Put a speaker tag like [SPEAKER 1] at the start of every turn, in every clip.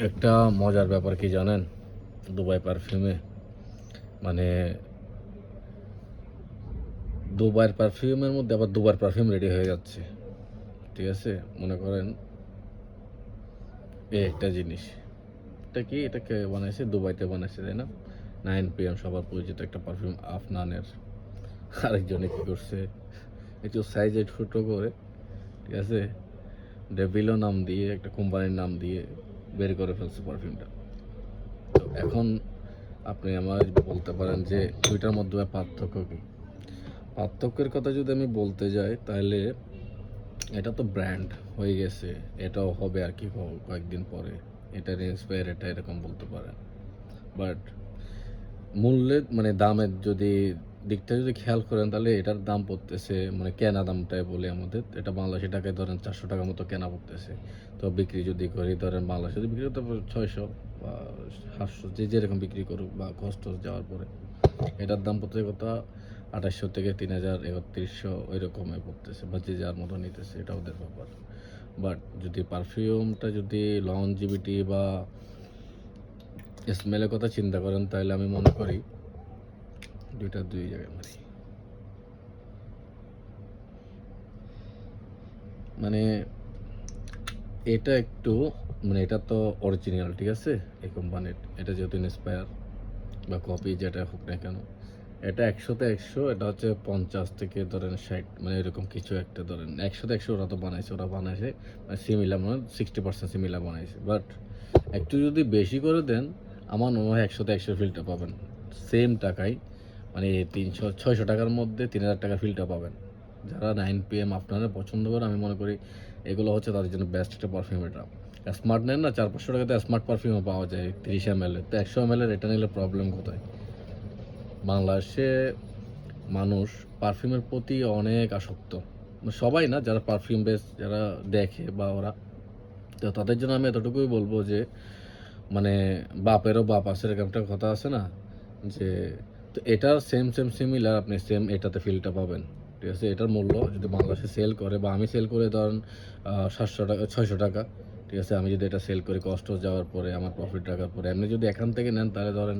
[SPEAKER 1] একটা মজার ব্যাপার কি জানেন? দুবাই পারফিউমে মানে দুবাইয়ের পারফিউমের মধ্যে আবার দুবার পারফিউম রেডি হয়ে যাচ্ছে। ঠিক আছে? মনে করেন এই একটা জিনিস। এটা কি? এটা কে বানাইছে? দুবাইতে বানাইছে, তাই না? 9PM সবার পরিচিত একটা পারফিউম আফনানের। আরেকজনে কি করছে? একটু সাইজে ছোট করে, ঠিক আছে? ডেভিলো নাম দিয়ে একটা কোম্পানির নাম দিয়ে বের করে ফেলছে পারফিউমটা। তো এখন আপনি আমায় বলতে পারেন যে ২ টার মধ্যে পার্থক্য কি? পার্থক্যের কথা যদি আমি বলতে যাই তাহলে এটা তো ব্র্যান্ড হয়ে গেছে, এটাও হবে আর কি কয়েকদিন পরে। এটার ইন্সপায়ার এটা এরকম বলতে পারেন। বাট মূল্যের দামের দিকটা যদি খেয়াল করেন তাহলে এটার দাম পড়তেছে কেনা দামটাই বলি আমাদের, এটা বাংলাদেশি টাকায় ধরেন 400 টাকার মতো কেনা পড়তেছে। তো বিক্রি যদি করি ধরেন বাংলাদেশে যদি বিক্রি করতে 600 বা 700 যে যেরকম বিক্রি করুক বা কষ্ট যাওয়ার পরে এটার দাম পড়তেছে কত 2800 থেকে 3000 3100 ওই রকমই পড়তেছে, বা যে যার মতো নিতেছে, এটা ওদের ব্যাপার। বাট যদি পারফিউমটা যদি লংজিভিটি বা স্মেলের কথা চিন্তা করেন তাহলে আমি মনে করি দুইটা দুই জায়গায় মানে এটা একটু এটা তো অরিজিনাল, ঠিক আছে, এই কোম্পানির। এটা যেহেতু ইন্সপায়ার বা কপি যেটা হোক না কেন, এটা 100-তে 100, এটা হচ্ছে 50 থেকে ধরেন 60, এরকম কিছু একটা ধরেন 100-তে 100 ওরা বানাইছে সিমিলার 60% সিমিলার বানাইছে। বাট একটু যদি বেশি করে দেন আমার মনে হয় 100-তে 100 ফিলটা পাবেন সেম টাকায়, 600 টাকার মধ্যে 3000 টাকা ফিলটা পাবেন। যারা 9PM আপনারা পছন্দ করে, আমি মনে করি এগুলো হচ্ছে তাদের জন্য বেস্ট একটা পারফিউম। এটা স্মার্ট নেন না, 400-500 টাকাতে স্মার্ট পারফিউমও পাওয়া যায় 30 ml এর। তো 100 ml এর এটা নিলে প্রবলেম কোথায়? বাংলাদেশে মানুষ পারফিউমের প্রতি অনেক আসক্ত, সবাই না, যারা পারফিউম বেস যারা দেখে বা ওরা, তো তাদের জন্য আমি এতটুকুই বলবো যে মানে বাপেরও বাপ আছে, এরকম একটা কথা আছে না, যে তো এটার সেম সিমিলার আপনি সেম এটাতে ফিলটা পাবেন। ঠিক আছে? এটার মূল্য যদি বাংলাদেশে সেল করে বা আমি সেল করে ধরেন 700 টাকা 600 টাকা, ঠিক আছে, আমি যদি এটা সেল করি কষ্ট যাওয়ার পরে আমার প্রফিট রাখার পরে, এমনি যদি এখান থেকে নেন তাহলে ধরেন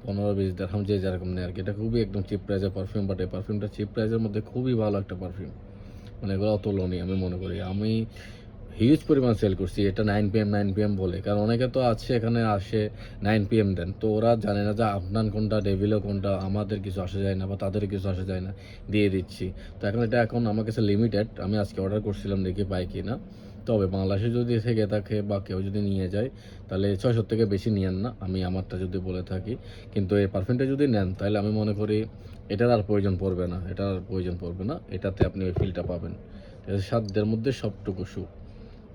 [SPEAKER 1] 15-20 দিরহাম যে যেরকম নেয় আর কি। এটা খুবই একদম চিপ প্রাইসের পারফিউম, বাট এই পারফিউমটা চিপ প্রাইসের মধ্যে খুবই ভালো একটা পারফিউম। এগুলো অতুলনীয় আমি মনে করি। আমি হিউজ পরিমাণ সেল করছি এটা 9PM বলে, কারণ অনেকে তো আছে এখানে আসে 9PM দেন, তো ওরা জানে না যে আফনান কোনটা ডেভিলো কোনটা, আমাদের কিছু আসে যায় না বা তাদের কিছু আসে যায় না, দিয়ে দিচ্ছি। তো এখন আমার কাছে লিমিটেড, আমি আজকে অর্ডার করছিলাম দেখি পাই কি না। তবে বাংলাদেশে যদি থেকে থাকে বা কেউ যদি নিয়ে যায় তাহলে 600 থেকে বেশি নিয়েন না, আমি আমারটা যদি বলে থাকি। কিন্তু এই পারফিউমটা যদি নেন তাহলে আমি মনে করি এটার আর প্রয়োজন পড়বে না, এটাতে আপনি ওই ফিলটা পাবেন। ঠিক আছে? সাধ্যের মধ্যে সবটুকু সুখ।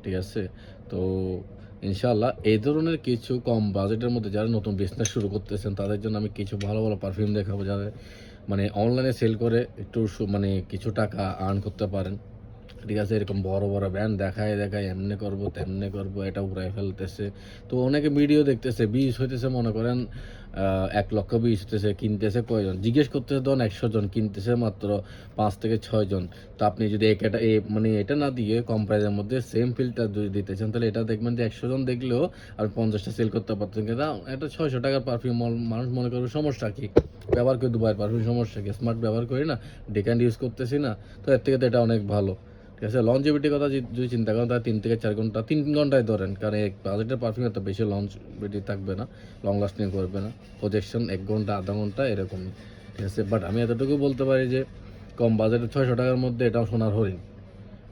[SPEAKER 1] ঠিক আছে? তো ইনশাআল্লাহ এই ধরনের কিছু কম বাজেটের মধ্যে যারা নতুন বিজনেস শুরু করতেছেন তাদের জন্য আমি কিছু ভালো পারফিউম দেখাবো, যারা অনলাইনে সেল করে একটু কিছু টাকা আর্ন করতে পারেন। ঠিক আছে? এরকম বড় ব্র্যান্ড দেখায় এমনে করবো, তেমনে করবো, এটা উড়ায় ফেলতেছে। তো অনেকে ভিডিও দেখতেছে, ভিউজ হইতেছে মনে করেন ১,০০,০০০ ভিউজ হইতেছে, কিনতেছে কয়জন? জিজ্ঞেস করতেছে ধরুন ১০০ জন, কিনতেছে মাত্র ৫ থেকে ৬ জন। তো আপনি যদি এটা না দিয়ে কম প্রাইসের মধ্যে সেম ফিলটা যদি দিতে চান তাহলে এটা দেখবেন যে ১০০ জন দেখলেও আর ৫০টা সেল করতে পারতেন। কিন্তু এটা ৬০০ টাকার পারফিউম মানুষ মনে করবে সমস্যা কি? ব্যবহার করি দুবার পারফিউম, সমস্যা কি? স্মার্ট ব্যবহার করি না, ডেকান ইউজ করতেছি না। তো এর থেকে তো এটা অনেক ভালো। ঠিক আছে? লঞ্জিভিটির কথা যদি চিন্তা করেন তাহলে ৩ থেকে ৪ ঘন্টা, ৩ ঘন্টায় ধরেন, কারণ এই বাজেটের পারফিউম এত বেশি লঞ্জিভিটি থাকবে না, লং লাস্টিং করবে না। প্রজেকশন ১ ঘন্টা, আধা ঘন্টা এরকমই। ঠিক আছে? বাট আমি এতটুকু বলতে পারি যে কম বাজেটে ৬০০ টাকার মধ্যে এটাও সোনার হরিণ।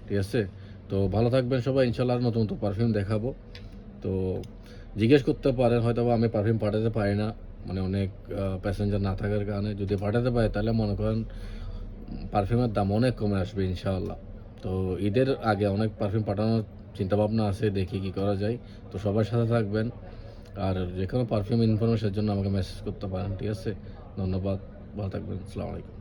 [SPEAKER 1] ঠিক আছে? তো ভালো থাকবেন সবাই, ইনশাআল্লাহ আর নতুন পারফিউম দেখাবো। তো জিজ্ঞেস করতে পারেন, হয়তোবা আমি পারফিউম পাঠাতে পারি না, অনেক প্যাসেঞ্জার না থাকার কারণে। যদি পাঠাতে পারি তাহলে মনে করেন পারফিউমের দাম অনেক কমে আসবে ইনশাআল্লাহ। তো ঈদের আগে অনেক পারফিউম পাঠানোর চিন্তাভাবনা আছে, দেখি কি করা যায়। তো সবার সাথে থাকবেন, আর যেকোনো পারফিউম ইনফরমেশনের জন্য আমাকে মেসেজ করতে পারেন। ঠিক আছে? ধন্যবাদ, ভালো থাকবেন। আসসালামু আলাইকুম।